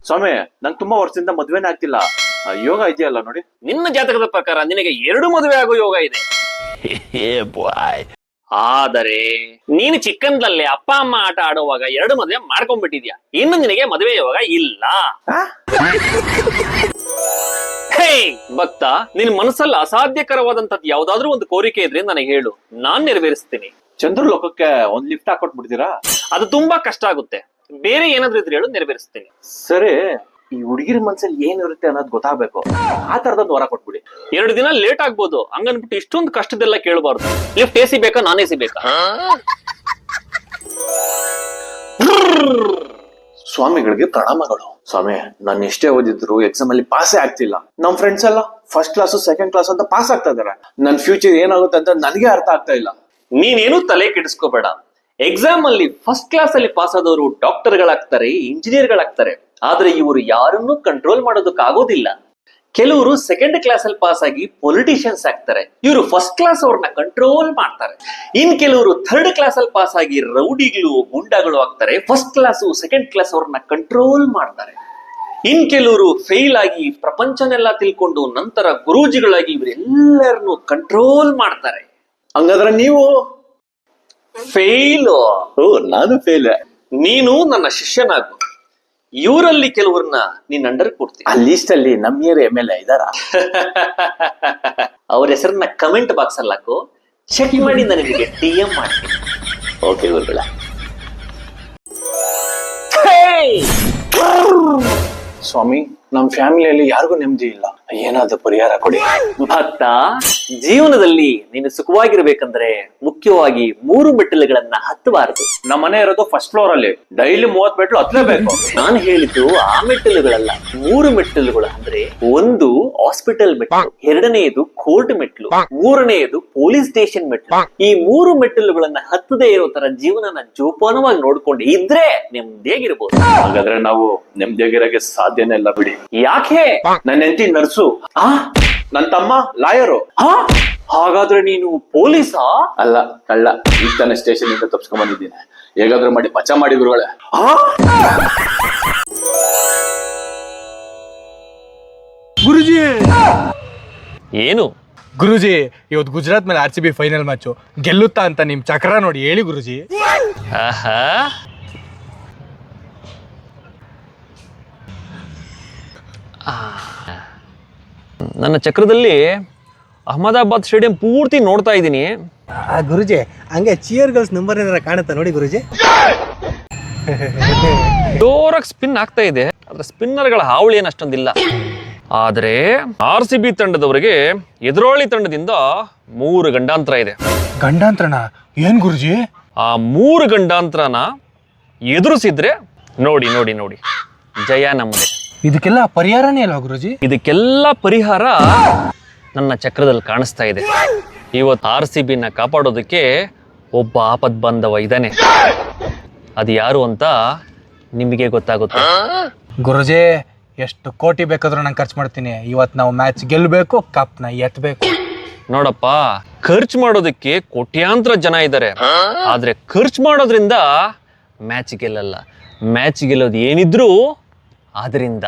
ಸ್ವಾಮಿ ನಂಗೆ ತುಂಬಾ ವರ್ಷದಿಂದ ಮದ್ವೆನೇ ಆಗ್ತಿಲ್ಲ. ಯೋಗ ಇದೆಯಲ್ಲ ನೋಡಿ. ನಿನ್ನ ಜಾತಕದ ಪ್ರಕಾರ ನಿನಗೆ 2 ಮದುವೆ ಆಗೋ ಯೋಗ ಇದೆ. ಆದರೆ ನೀನು ಚಿಕ್ಕಂದಲ್ಲೇ ಅಪ್ಪ ಅಮ್ಮ ಆಟ ಆಡುವಾಗ 2 ಮದುವೆ ಮಾಡ್ಕೊಂಡ್ಬಿಟ್ಟಿದ್ಯಾ. ಇನ್ನು ನಿನಗೆ ಮದುವೆ ಯೋಗ ಇಲ್ಲ. ಹೇ ಭಕ್ತ, ನಿನ್ ಮನಸ್ಸಲ್ಲಿ ಅಸಾಧ್ಯಕರವಾದಂತದ್ದು ಯಾವ್ದಾದ್ರು ಒಂದು ಕೋರಿಕೆ ಇದ್ರೆ ನನಗೆ ಹೇಳು, ನಾನ್ ನೆರವೇರಿಸ್ತೀನಿ. ಚಂದ್ರಲೋಕಕ್ಕೆ ಒಂದ್ ಲಿಫ್ಟ್ ಹಾಕೊಟ್ಬಿಡ್ತೀರಾ? ಅದು ತುಂಬಾ ಕಷ್ಟ ಆಗುತ್ತೆ. ಬೇರೆ ಏನಾದ್ರು ಇದ್ರೆ ಹೇಳು, ನೆರವೇರಿಸ್ತೀನಿ. ಸರಿ, ಈ ಹುಡುಗಿರ ಮನ್ಸಲ್ಲಿ ಏನಿರುತ್ತೆ ಅನ್ನೋದು ಗೊತ್ತಾಗ್ಬೇಕು. ಆ ತರದೊಂದು ವರ ಕೊಟ್ಬಿಡಿ. 2 ದಿನ ಲೇಟ್ ಆಗ್ಬೋದು, ಹಂಗನ್ಬಿಟ್ಟು ಇಷ್ಟೊಂದು ಕಷ್ಟದೆಲ್ಲ ಕೇಳಬಾರ್ದು. ಲಿಫ್ಟ್ ಎಸಿ ಬೇಕಾ, ನಾನ್ ಎಸಿ ಬೇಕಾ? ಸ್ವಾಮಿಗಳಿಗೆ ಪ್ರಣಾಮಗಳು. ಸ್ವಾಮಿ, ನಾನು ಎಷ್ಟೇ ಓದಿದ್ರು ಎಕ್ಸಾಮ್ ಅಲ್ಲಿ ಪಾಸೇ ಆಗ್ತಿಲ್ಲ. ನಮ್ ಫ್ರೆಂಡ್ಸ್ ಎಲ್ಲ ಫಸ್ಟ್ ಕ್ಲಾಸ್ ಸೆಕೆಂಡ್ ಕ್ಲಾಸ್ ಅಂತ ಪಾಸ್ ಆಗ್ತಾ ಇದಾರೆ. ನನ್ ಫ್ಯೂಚರ್ ಏನಾಗುತ್ತೆ ಅಂತ ನನಗೆ ಅರ್ಥ ಆಗ್ತಾ ಇಲ್ಲ. ನೀನೇನು ತಲೆ ಕೆಡಿಸ್ಕೋಬೇಡ. ಎಕ್ಸಾಮ್ ಅಲ್ಲಿ ಫಸ್ಟ್ ಕ್ಲಾಸ್ ಅಲ್ಲಿ ಪಾಸ್ ಆದವರು ಡಾಕ್ಟರ್ಗಳಾಗ್ತಾರೆ, ಇಂಜಿನಿಯರ್ಗಳಾಗ್ತಾರೆ. ಆದ್ರೆ ಇವರು ಯಾರನ್ನೂ ಕಂಟ್ರೋಲ್ ಮಾಡೋದಕ್ಕಾಗೋದಿಲ್ಲ. ಕೆಲವರು ಸೆಕೆಂಡ್ ಕ್ಲಾಸ್ ಅಲ್ಲಿ ಪಾಸ್ ಆಗಿ ಪೊಲಿಟಿಷಿಯನ್ಸ್ ಆಗ್ತಾರೆ. ಇವರು ಫಸ್ಟ್ ಕ್ಲಾಸ್ ಅವ್ರನ್ನ ಕಂಟ್ರೋಲ್ ಮಾಡ್ತಾರೆ. ಇನ್ ಕೆಲವರು ಥರ್ಡ್ ಕ್ಲಾಸ್ ಅಲ್ಲಿ ಪಾಸ್ ಆಗಿ ರೌಡಿಗಳು, ಗುಂಡಾಗಳು ಆಗ್ತಾರೆ. ಫಸ್ಟ್ ಕ್ಲಾಸ್ ಸೆಕೆಂಡ್ ಕ್ಲಾಸ್ ಅವ್ರನ್ನ ಕಂಟ್ರೋಲ್ ಮಾಡ್ತಾರೆ. ಇನ್ ಕೆಲವರು ಫೇಲ್ ಆಗಿ ಪ್ರಪಂಚನೆಲ್ಲ ತಿಳ್ಕೊಂಡು ನಂತರ ಗುರೂಜಿಗಳಾಗಿ ಇವರೆಲ್ಲರನ್ನು ಕಂಟ್ರೋಲ್ ಮಾಡ್ತಾರೆ. ಹಂಗಾದ್ರೆ ನೀವು ಫೇಲ್. ನಾನು ಫೇಲ್. ನೀನು ನನ್ನ ಶಿಷ್ಯನಾಗು. ಇವರಲ್ಲಿ ಕೆಲವ್ರನ್ನ ನೀನ್ ಅಂಡರ್ ಕೊಡ್ತೀನಿ. ಆ ಲೀಸ್ಟ್ ಅಲ್ಲಿ ನಮ್ಮ MLA ಇದಾರ? ಅವ್ರ ಹೆಸರನ್ನ ಕಮೆಂಟ್ ಬಾಕ್ಸ್ ಅಲ್ಲಿ ಹಾಕು, ಚೆಕ್ ಮಾಡಿ ನನಗೆ DM ಮಾಡ್ತೀನಿ. ಓಕೆ ಗುರುಗಳ. ಸ್ವಾಮಿ, ನಮ್ ಫ್ಯಾಮಿಲಿಯಲ್ಲಿ ಯಾರಿಗೂ ನೆಮ್ಮದಿ ಇಲ್ಲ. ಏನಾದ್ರು ಪರಿಹಾರ ಕೊಡಿ. ಭಕ್ತ, ಜೀವನದಲ್ಲಿ ನೀನು ಸುಖವಾಗಿರ್ಬೇಕಂದ್ರೆ ಮುಖ್ಯವಾಗಿ 3 ಮೆಟ್ಟಿಲುಗಳನ್ನ ಹತ್ತಬಾರದು. ನಮ್ಮ ಮನೆ ಇರೋದು ಫಸ್ಟ್ ಫ್ಲೋರ್ ಅಲ್ಲಿ. ಡೈಲಿ 30 ಮೆಟ್ಲು ಹತ್ಲೇಬೇಕು. ನಾನು ಹೇಳಿದ್ದು ಆ ಮೆಟ್ಟಿಲುಗಳಲ್ಲ, 3 ಮೆಟ್ಟಿಲುಗಳು. ಅಂದ್ರೆ 1 ಹಾಸ್ಪಿಟಲ್ ಮೆಟ್ಲು, 2ನೇದು ಕೋರ್ಟ್ ಮೆಟ್ಲು, 3ನೇದು ಪೊಲೀಸ್ ಸ್ಟೇಷನ್ ಮೆಟ್ಲು. ಈ 3 ಮೆಟ್ಟಿಲುಗಳನ್ನ ಹತ್ತದೇ ಇರೋ ತರ ಜೀವನನ ಜೋಪಾನವಾಗಿ ನೋಡ್ಕೊಂಡು ಇದ್ರೆ ನೆಮ್ಮದಿಯಾಗಿರ್ಬೋದು. ಹಾಗಾದ್ರೆ ನಾವು ನೆಮ್ಮದಿಯಾಗಿರಕ್ಕೆ ಸಾಧ್ಯನೇ ಇಲ್ಲ ಬಿಡಿ. ಯಾಕೆ? ನನ್ನ ಹೆಂಡತಿ ನರ್ಸು, ನನ್ನ ತಮ್ಮ ಲಾಯರು. ಹಾಗಾದ್ರೆ ನೀನು ಪೊಲೀಸಾ? ಅಲ್ಲ, ಕಳ್ಳ. ಈಗ ತಾನೇ ಸ್ಟೇಷನ್ ಇಂದ ತಪ್ಸ್ಕೊಂಡ್ ಬಂದಿದ್ದೀನಿ. ಹೇಗಾದ್ರೂ ಮಾಡಿ ಬಚ್ಚ ಮಾಡಿ ಗುರುಗಳೇ. ಗುರುಜಿ, ಏನು ಗುರುಜಿ, ಇವತ್ತು ಗುಜರಾತ್ ಮೇಲೆ RCB ಫೈನಲ್ ಮ್ಯಾಚು ಗೆಲ್ಲುತ್ತಾ ಅಂತ ನಿಮ್ ಚಕ್ರ ನೋಡಿ ಹೇಳಿ ಗುರುಜಿ. ಆಹಾ, ನನ್ನ ಚಕ್ರದಲ್ಲಿ ಅಹಮದಾಬಾದ್ ಸ್ಟೇಡಿಯಂ ಪೂರ್ತಿ ನೋಡ್ತಾ ಇದ್ದೀನಿ. ಗುರುಜಿ, ಹಂಗೆ ಚಿಯರ್ ಗರ್ಲ್ಸ್ ನಂಬರ್ ಏನಾರ ಕಾಣುತ್ತಾ ನೋಡಿ ಗುರುಜಿ. ಜೋರಾಗಿ ಸ್ಪಿನ್ ಆಗ್ತಾ ಇದೆ. ಆದ್ರೆ ಸ್ಪಿನ್ನರ್ಗಳ ಹಾವಳಿ ಏನು ಅಷ್ಟೊಂದಿಲ್ಲ. ಆದ್ರೆ RCB ತಂಡದವರಿಗೆ ಎದುರಾಳಿ ತಂಡದಿಂದ 3 ಗಂಡಾಂತರ ಇದೆ. ಗಂಡಾಂತರಣ ಏನ್ ಗುರುಜಿ? ಆ 3 ಗಂಡಾಂತರನ ಎದುರಿಸಿದ್ರೆ ನೋಡಿ ನೋಡಿ ನೋಡಿ ಜಯ ನಮ್ಮದೇ. ಇದಕ್ಕೆಲ್ಲ ಪರಿಹಾರನೇ ಅಲ್ವಾ ಗುರುಜಿ? ಇದಕ್ಕೆಲ್ಲ ಪರಿಹಾರ ನನ್ನ ಚಕ್ರದಲ್ಲಿ ಕಾಣಿಸ್ತಾ ಇದೆ. ಇವತ್ತು RCBನ ಕಾಪಾಡೋದಕ್ಕೆ ಒಬ್ಬ ಆಪದ್ ಬಾಂಧವ ಇದ್ದಾನೆ. ಅದು ಯಾರು ಅಂತ ನಿಮಗೆ ಗೊತ್ತಾಗುತ್ತೆ. ಗುರುಜಿ, ಎಷ್ಟು ಕೋಟಿ ಬೇಕಾದ್ರೂ ನಾನು ಖರ್ಚು ಮಾಡ್ತೀನಿ. ಇವತ್ತು ನಾವು ಮ್ಯಾಚ್ ಗೆಲ್ಲಬೇಕು, ಕಪ್ನ ಎತ್ತಬೇಕು. ನೋಡಪ್ಪ, ಖರ್ಚು ಮಾಡೋದಕ್ಕೆ ಕೋಟ್ಯಾಂತರ ಜನ ಇದ್ದಾರೆ. ಆದ್ರೆ ಖರ್ಚು ಮಾಡೋದ್ರಿಂದ ಮ್ಯಾಚ್ ಗೆಲ್ಲಲ್ಲ. ಮ್ಯಾಚ್ ಗೆಲ್ಲೋದು ಏನಿದ್ರು ಅದರಿಂದ.